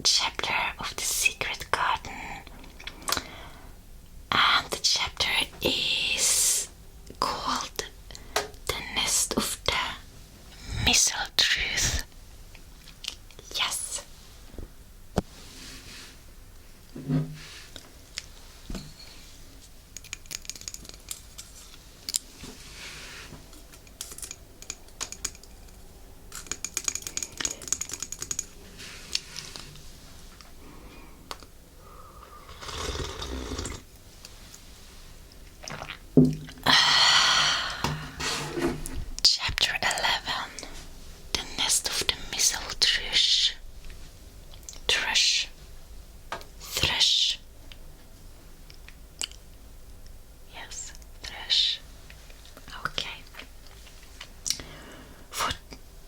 chapter of the secret garden, and the chapter is called The Nest of the Mistletoe. Yes. Chapter 11. The Nest of the Mistletoe. Thrush. Yes, thrush. Okay. For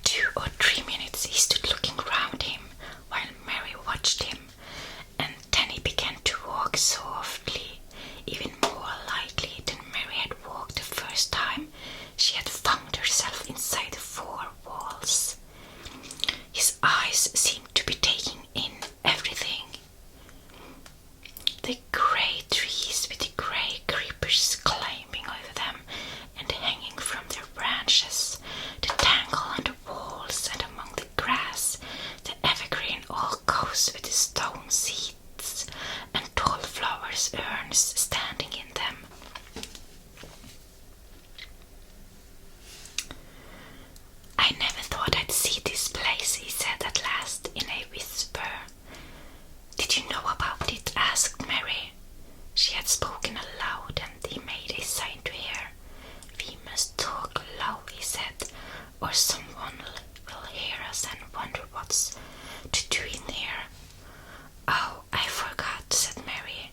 2 or 3 minutes he stood looking round him while Mary watched him, and then he began to walk softly, even more lightly than Mary had walked the first time she had found herself inside the 4 walls. His eyes seemed to be taking in everything. The grey trees with the grey creepers climbing over them and hanging from their branches, the tangle on the walls and among the grass, the evergreen alcoves with the stone seats and tall flowers urns standing in them. I never thought I'd see this place, he said at last in a whisper. Did you know about it? Asked Mary. She had spoken aloud and he made a sign to her. We must talk low, he said, or someone will hear us and wonder what's to do in here. Oh, I forgot, said Mary,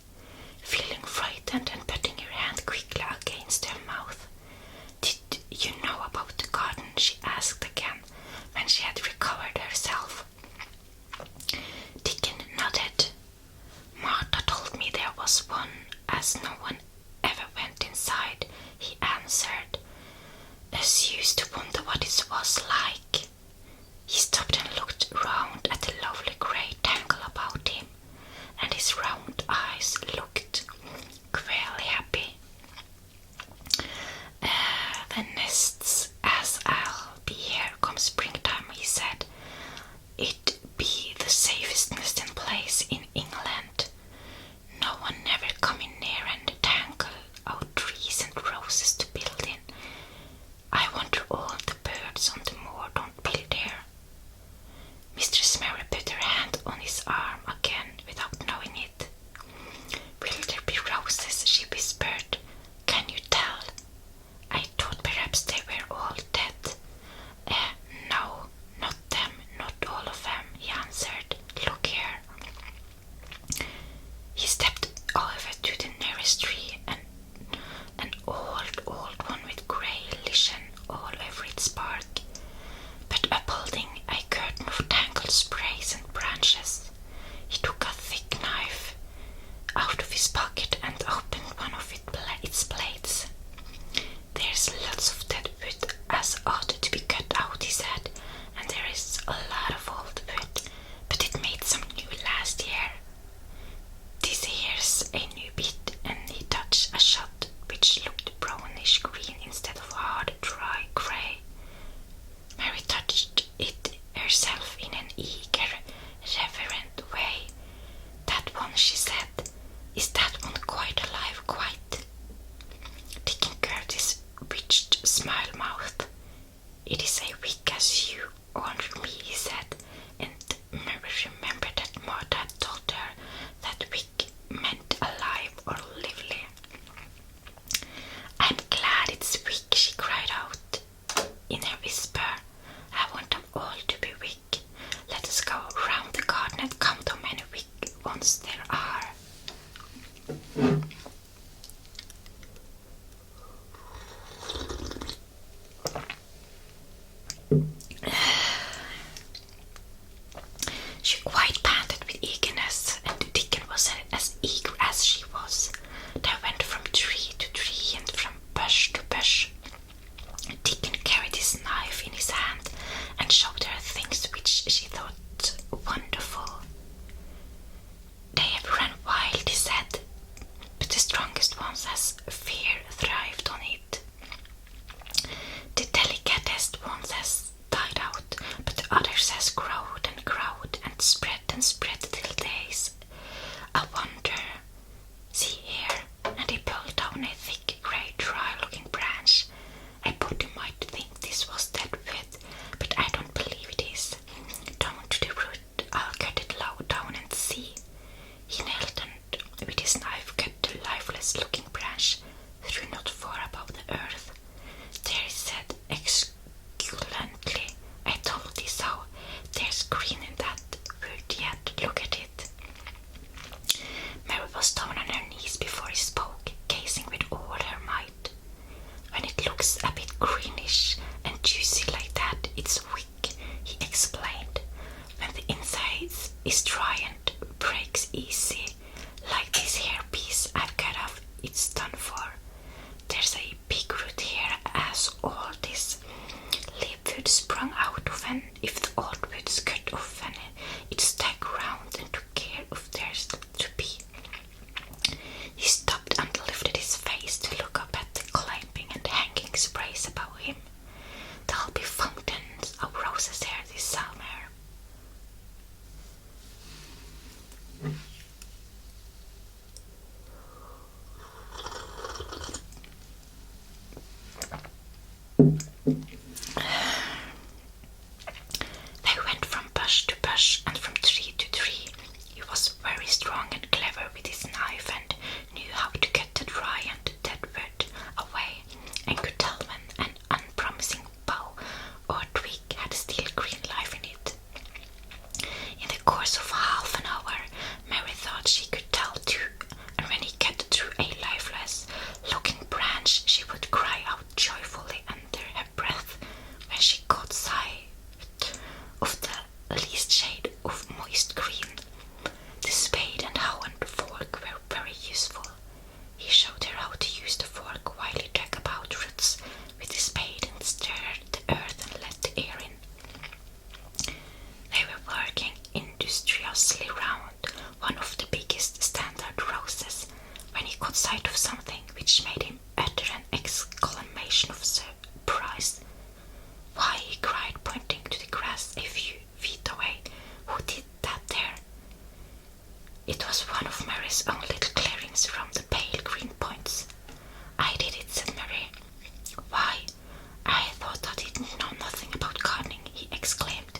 feeling frightened and putting her hand quickly against her mouth. Did you know about the garden? She asked again when she had recovered herself. Dickon nodded. Martha told me there was one, as no one ever went inside, he answered. Us used to wonder what it was like. He stopped and looked round at the lovely grey tangle about him, and his round eyes looked queerly happy. The nests, as I'll be here come springtime, he said. It'd be the safest nesting place in England. No one never coming near and tangle out trees and roses to build in. I wonder all the birds on the moor don't build here. Mistress Mary put her hand on his arm again without knowing it. Will there be roses? She whispered. Can you tell? I thought perhaps they were all dead. No, not them, not all of them, he answered. Look here. He stepped over to the nearest tree, and an old one with grey lichen all over its bark, but upholding a curtain of tangled sprays and branches. He took a thick knife out of his pocket and opened one of its blades. There's lots of dead wood as ought to be cut out, he said, and there is a lot of old wood, but it made some new last year. This here's a new bit, and he touched a shot which looked brownish green instead of hard, dry grey. Mary touched it herself in an eager, reverent way. That one, she said. Is that one quite alive, quite? Dickon curved his witched smile mouth. It is a wick as you ordered me, he said, and Mary remembered that Martha had told her that wick meant alive or lively. I'm glad it's wick, she cried out in her whisper. I want them all to be wick. Let us go round the garden and count how many wick ones there are. She quite panted with eagerness, and Dickon was as eager as she was. They went from tree to tree and from bush to bush. Dickon carried his knife in his hand and showed her things which she thought wonderful. even spread till days. I wonder. See here, and he pulled down a thick, grey, dry-looking branch. I thought you might think this was dead wood, but I don't believe it is. Down to the root, I'll cut it low down and see. He knelt and with his knife cut the lifeless-looking branch through not far above the earth. There he said exultantly, I told thee so. There's green in that wood yet, look at it. Mary was down on her knees before he spoke, gazing with all her might. When it looks a bit greenish and juicy like that, it's wick, he explained. When the inside is dry and breaks easy, like this here piece I've cut off, it's done for. There's a big root here as all this leaf wood sprung out of, and if the old wood's cut off and it stuck round and took care of there's to be. He stopped and lifted his face to look up at the climbing and hanging sprays above him. There'll be fountains of roses here this summer. They went from bush to bush and from tree to tree. He was very strong and clever with his knife and knew how to cut the dry and dead wood away, and could tell when an unpromising bough or twig had still green life in it. In the course of half an hour, Mary thought she could tell too, and when he cut through a lifeless-looking branch, she would cry out joyfully under her breath when she caught sight of the least shade of moist green. The spade and hoe and fork were very useful. He showed her how to use the fork while he dug about roots with the spade and stirred the earth and let the air in. They were working industriously round one of the biggest standard roses when he caught sight of something which made him utter an exclamation of surprise. Why, he cried, pointing to the grass a few feet away. Who did that there? It was one of Mary's own little clearings from the pale green points. I did it, said Mary. Why, I thought I didn't know nothing about gardening, he exclaimed.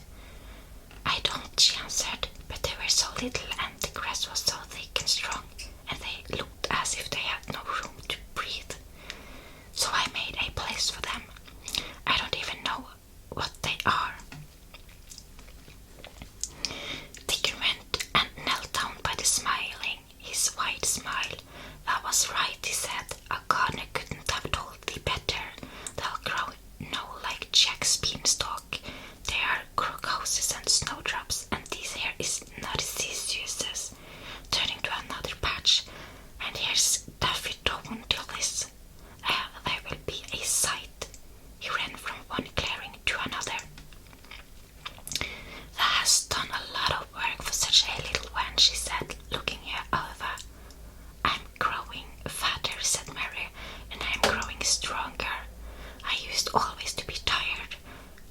I don't, she answered, but they were so little and the grass was so thick and strong, and they looked as if they had no room to breathe. So I made a place for them. I don't even know what they are. Dick went and knelt down by the smiling, his wide smile. That was right, he said. A gardener couldn't have told thee better. They'll grow no like Jack's beanstalk. They are crocus and snowdrops, and this here is narcissus. Turning to another patch, and here's daffodils. They will be a sight. He ran from one clearing to another. That has done a lot of work for such a little one, she said, looking her over. I'm growing fatter, said Mary, and I'm growing stronger. I used always to be tired.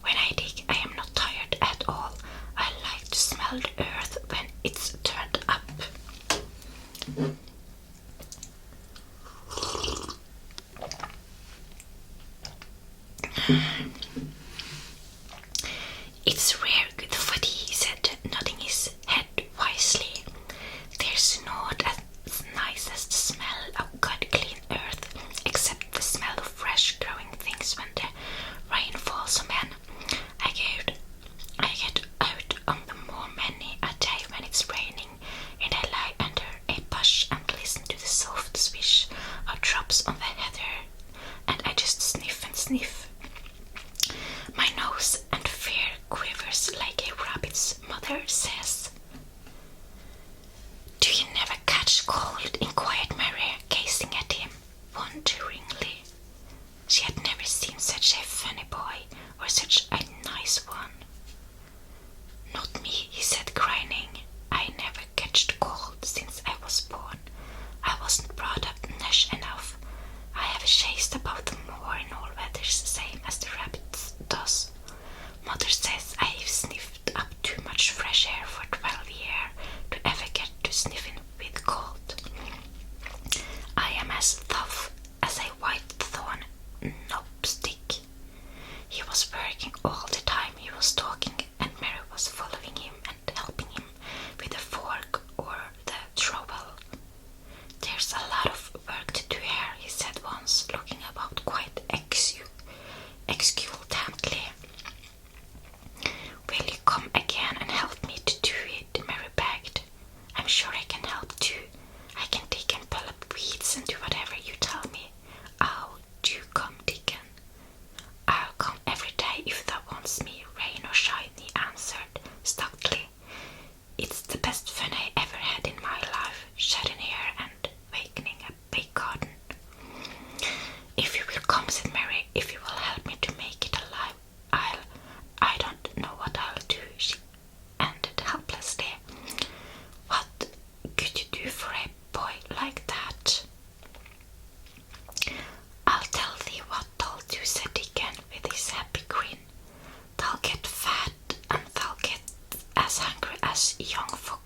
When I dig, I am not tired at all. I like to smell the earth when it's turned up. It's rare good for thee, he said, nodding his head wisely. There's naught as nice as the smell of good clean earth, except the smell of fresh growing things when the rain falls on men. I get out on the moor many a day when it's raining, and I lie under a bush and listen to the soft swish of drops on the heather, and I just sniff and sniff.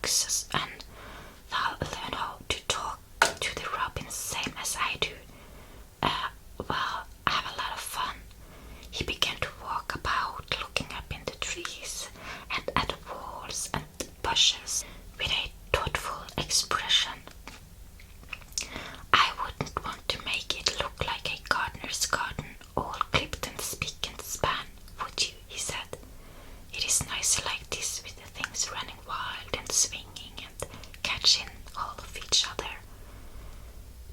foxes, and they'll learn how to talk to the robins same as I do. Well, have a lot of fun. He began to walk about, looking up in the trees and at the walls and bushes with a thoughtful expression. I wouldn't want to make it look like a gardener's garden, all clipped and spick and span, would you? He said. It is nicer like this, with the things running wild and swinging and catching hold of each other.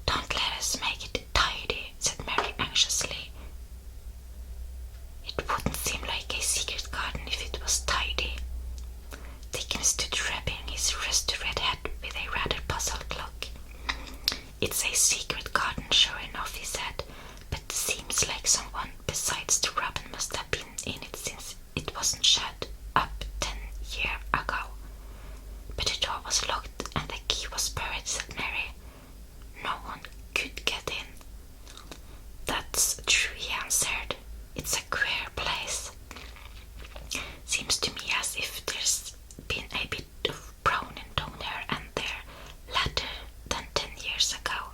Don't let us make it tidy, said Mary anxiously. It wouldn't seem like a secret garden if it was tidy. Dickon stood rubbing his rusty red head with a rather puzzled look. It's a secret garden, sure enough, he said, but seems like someone besides the robin must have been in it since it wasn't shut up 10 years ago. But the door was locked and the key was buried, said Mary. No one could get in. That's true, he answered. It's a queer place. Seems to me as if there's been a bit of browning down here and there later than 10 years ago.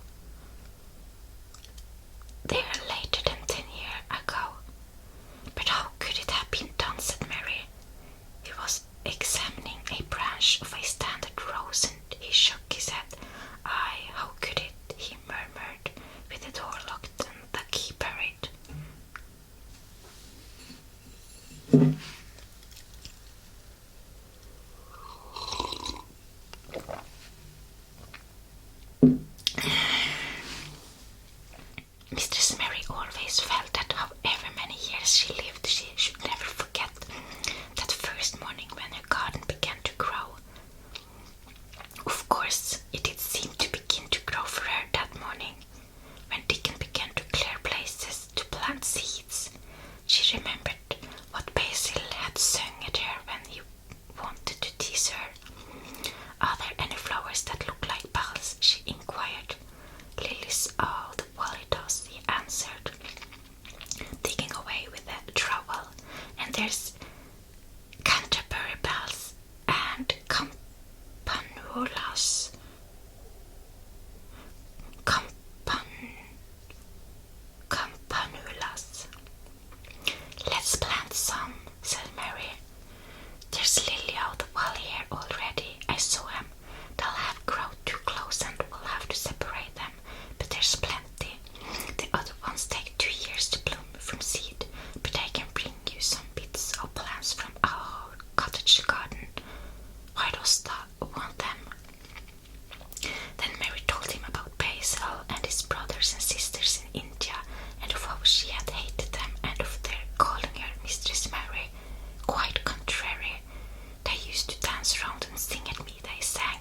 There later than 10 years ago. But how could it have been done, said Mary. He was examining a branch of a standard rose and he shook his head. Aye, how could it, he murmured, with the door locked and the key buried. Mistress Mary always felt that however many years she lived, she should never forget that first morning when her garden began to grow. Of course, it did seem to begin to grow for her that morning, when Dickon began to clear places to plant seeds. She remembered what Basil had sung at her when he wanted to tease her. Are there any flowers that look like bells? She inquired. Lilies, oh, well it does, he answered, digging away with a trowel. And there's Canterbury bells and campanulas. Campanulas. Let's plant some, said Mary. There's lily out the wall here already. I saw him. They'll have grown too close and we'll have to separate them, but there's plenty. The other ones take 2 years to bloom from seed, but I can bring you some bits of plants from our cottage garden. Why dost thou want them? Then Mary told him about Basil and his brothers and sisters in India, and of how she had hated them, and of their calling her Mistress Mary. Quite contrary. They used to dance round and sing at me. They sang,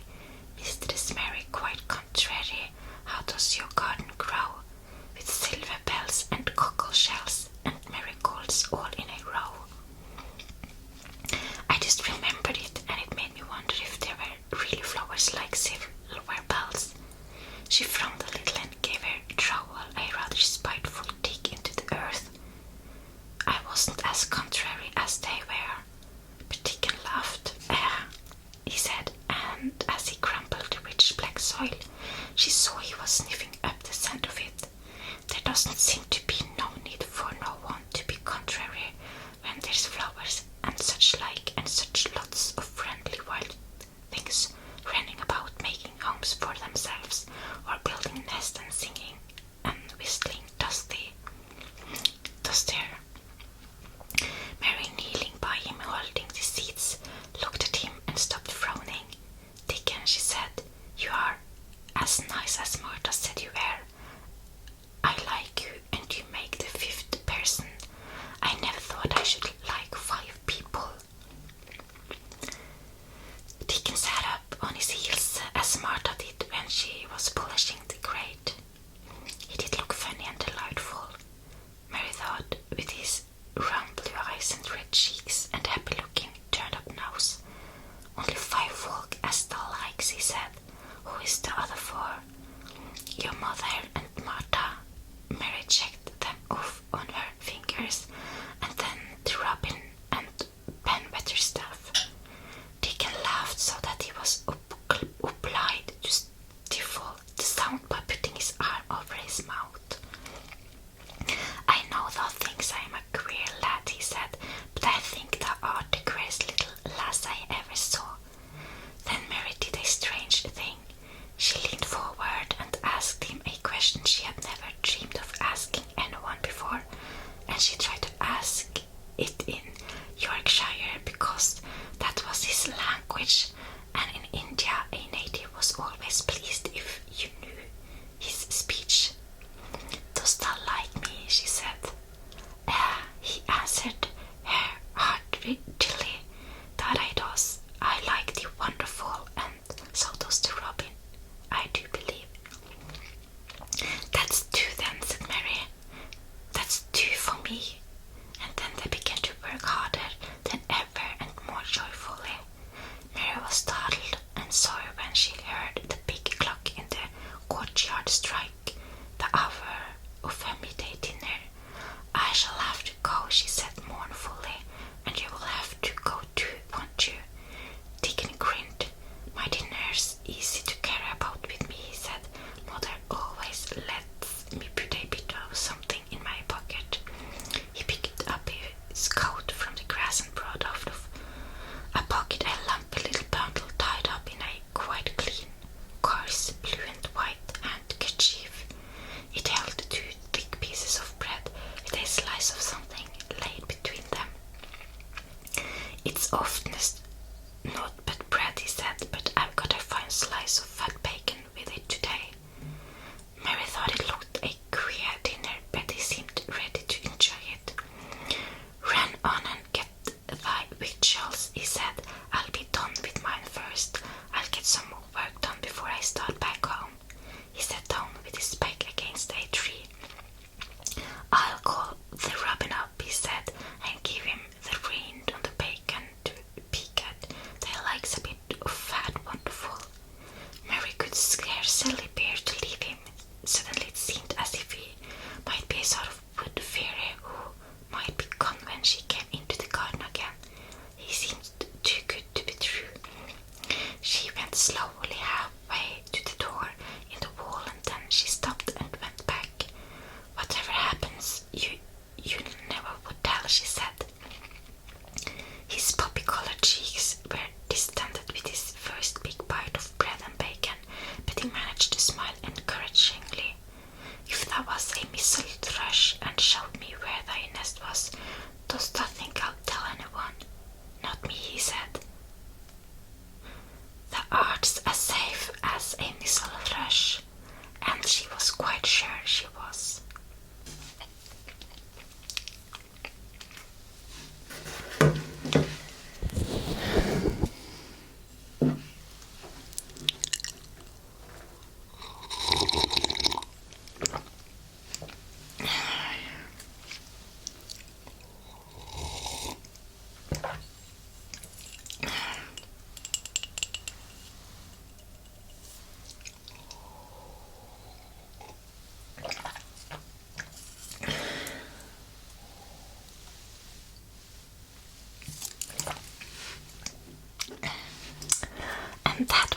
Mistress Mary, quite contrary. How does your garden grow? With silver bells and cockle shells and marigolds all in a row. I just remembered it, and it made me wonder if there were really flowers like silver bells. She frowned a little and gave her trowel a rather spiteful dig into the earth. I wasn't as contrary as they were, but Dickon laughed. He said, and as he crumpled the rich black soil, she saw he was sniffing up the scent of it. There doesn't seem to be no need for no one to be contrary when there's flowers and such like, and such lots of friendly wild things running about making homes for themselves, or building nests and singing and whistling, does there? Mary, kneeling by him holding the seeds, looked at him and stopped frowning. Dickon, she said, you are as nice as Martha said you were. I like you, and you make the 5th person. I never thought I should like 5 people. Dickon sat up on his heels as Martha did when she was polishing the grate. He did look funny and delightful, Mary thought, with his round blue eyes and red cheeks and happy-looking turned-up nose. Only 5 folk as thou likes, he said. Who is the other 4? Your mother and Martha. Mary checked them off on her fingers, and then the robin and pen Weatherstaff. Dickon laughed so that he was and in India a native was always pleased if you knew his speech. "Dost thou like me?" she said. He answered her heartily, "That I does. I like thee wonderful, and so does the robin, I do believe." "That's two then," said Mary. "That's two for me." And then they began to work harder than ever and more joyfully. Mary was startled and sorry when she heard the big clock in the courtyard strike the hour of her midday dinner. "I shall have to go," she said mournfully, "and you will have to go too, won't you?" Dickon grinned. "My dinner's easy to carry about with me," he said. "Mother always lets me put a bit of something in my pocket." He picked up his coat from the grass and brought out of a pocket a lumpy little bundle tied up in a quite clean, coarse blue and white handkerchief. It held two thick pieces of bread with a slice of something laid between them. "It's oftenest not but bread," he said, "but I've got a fine slice of fat bacon with it today." Mary thought it looked a queer dinner, but he seemed ready to enjoy it. "Run on and get thy victuals," he said. "I'll be done with mine first. I'll get some more work done before I start back home." He sat down with his back against a tree. "I'll call the robin up," he said, "and give him the rind on the bacon to peek at. They likes a bit of fat wonderful." Mary could scarcely bear to leave him. Suddenly it seemed as if he might be a sort of wood fairy who might be gone when she came into the garden again. He seemed too good to be true. She went slowly halfway to the door in the wall, and then she stopped and went back. "Whatever happens, you never would tell," she said. His poppy-colored cheeks were distended with his first big bite of bread and bacon, but he managed to smile encouragingly. "If thou was a missel thrush and showed me where thy nest was, dost thou think I'll tell anyone?" "Not me," he said. "Thou art's as safe as a missel thrush," and she was quite sure she was. And that